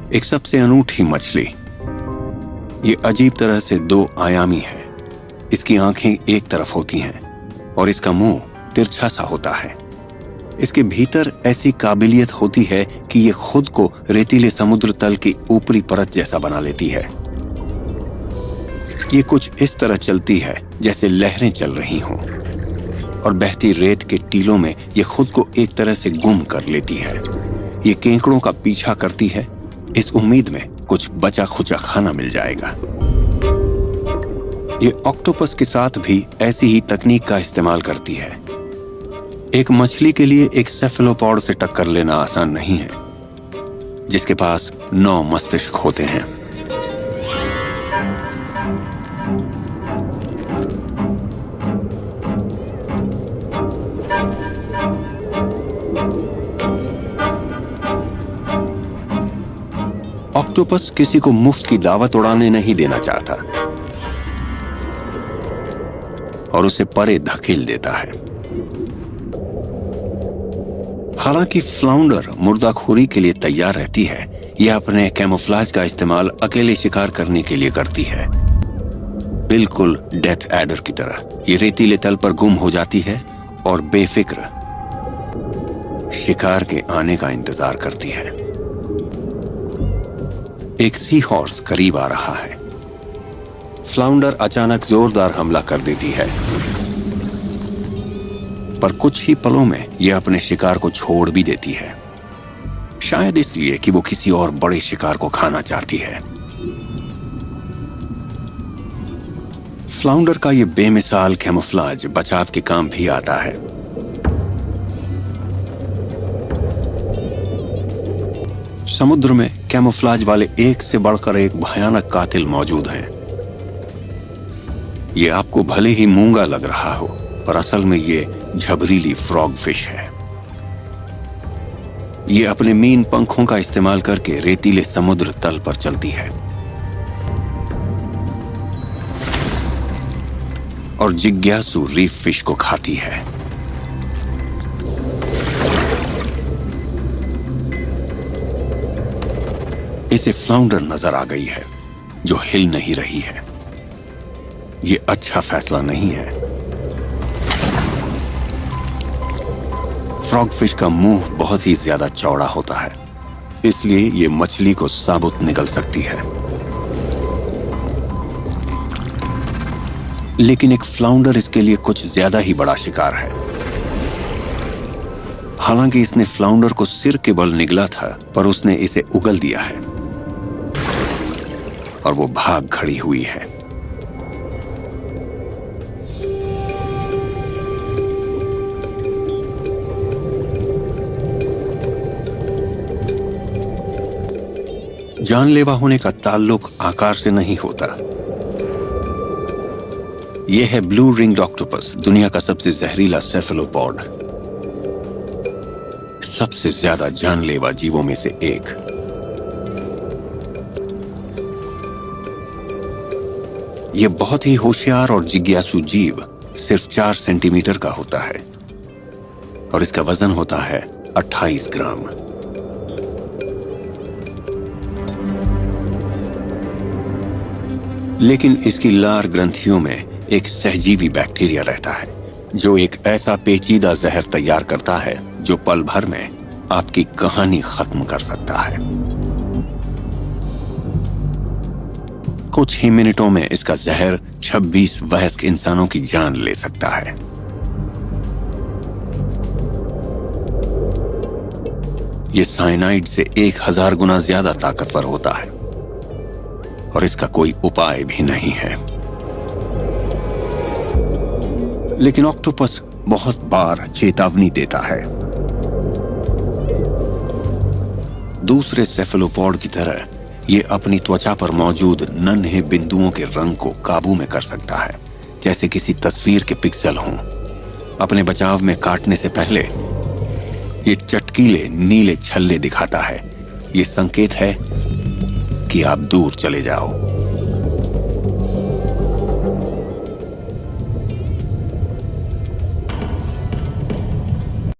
एक सबसे अनूठी मछली। ये अजीब तरह से दो आयामी है। इसकी आंखें एक तरफ होती हैं और इसका मुंह तिरछा सा होता है। इसके भीतर ऐसी काबिलियत होती है कि ये खुद को रेतीले समुद्र तल की ऊपरी परत जैसा बना लेती है। ये कुछ इस तरह चलती है जैसे लहरें चल रही हों, और बहती रेत के टीलों में ये खुद को एक तरह से गुम कर लेती है। ये केकड़ों का पीछा करती है, इस उम्मीद में कुछ बचा खुचा खाना मिल जाएगा। ये ऑक्टोपस के साथ भी ऐसी ही तकनीक का इस्तेमाल करती है। एक मछली के लिए एक सेफेलोपॉड से टक्कर लेना आसान नहीं है, जिसके पास 9 मस्तिष्क होते हैं। ऑक्टोपस किसी को मुफ्त की दावत उड़ाने नहीं देना चाहता और उसे परे धकेल देता है। हालांकि फ्लाउंडर मुर्दाखोरी के लिए तैयार रहती है, यह अपने कैमोफ्लाज का इस्तेमाल अकेले शिकार करने के लिए करती है। बिल्कुल डेथ एडर की तरह ये रेतीले तल पर गुम हो जाती है और बेफिक्र शिकार के आने का इंतजार करती है। एक सी हॉर्स करीब आ रहा है। फ्लाउंडर अचानक जोरदार हमला कर देती है, पर कुछ ही पलों में यह अपने शिकार को छोड़ भी देती है, शायद इसलिए कि वो किसी और बड़े शिकार को खाना चाहती है। फ्लाउंडर का यह बेमिसाल कैमोफ्लाज बचाव के काम भी आता है। समुद्र में कैमोफ्लाज वाले एक से बढ़कर एक भयानक कातिल मौजूद हैं। ये आपको भले ही मूंगा लग रहा हो, पर असल में ये झबरीली फ्रॉग फिश है। ये अपने मीन पंखों का इस्तेमाल करके रेतीले समुद्र तल पर चलती है और जिज्ञासु रीफ फिश को खाती है। इसे फ्लाउंडर नजर आ गई है, जो हिल नहीं रही है। यह अच्छा फैसला नहीं है। फ्रॉगफिश का मुंह बहुत ही ज्यादा चौड़ा होता है, इसलिए यह मछली को साबुत निगल सकती है। लेकिन एक फ्लाउंडर इसके लिए कुछ ज्यादा ही बड़ा शिकार है। हालांकि इसने फ्लाउंडर को सिर के बल निगला था, पर उसने इसे उगल दिया है और वो भाग खड़ी हुई है। जानलेवा होने का ताल्लुक आकार से नहीं होता। यह है ब्लू रिंग्ड ऑक्टोपस, दुनिया का सबसे जहरीला सेफेलोपॉड, सबसे ज्यादा जानलेवा जीवों में से एक। यह बहुत ही होशियार और जिज्ञासु जीव सिर्फ 4 सेंटीमीटर का होता है और इसका वजन होता है 28 ग्राम। लेकिन इसकी लार ग्रंथियों में एक सहजीवी बैक्टीरिया रहता है, जो एक ऐसा पेचीदा जहर तैयार करता है जो पल भर में आपकी कहानी खत्म कर सकता है। कुछ ही मिनटों में इसका जहर 26 वयस्क इंसानों की जान ले सकता है। यह साइनाइड से 1000 गुना ज्यादा ताकतवर होता है और इसका कोई उपाय भी नहीं है। लेकिन ऑक्टोपस बहुत बार चेतावनी देता है। दूसरे सेफेलोपॉड की तरह यह अपनी त्वचा पर मौजूद नन्हे बिंदुओं के रंग को काबू में कर सकता है, जैसे किसी तस्वीर के पिक्सल हों। अपने बचाव में काटने से पहले यह चटकीले नीले छल्ले दिखाता है। यह संकेत है कि आप दूर चले जाओ।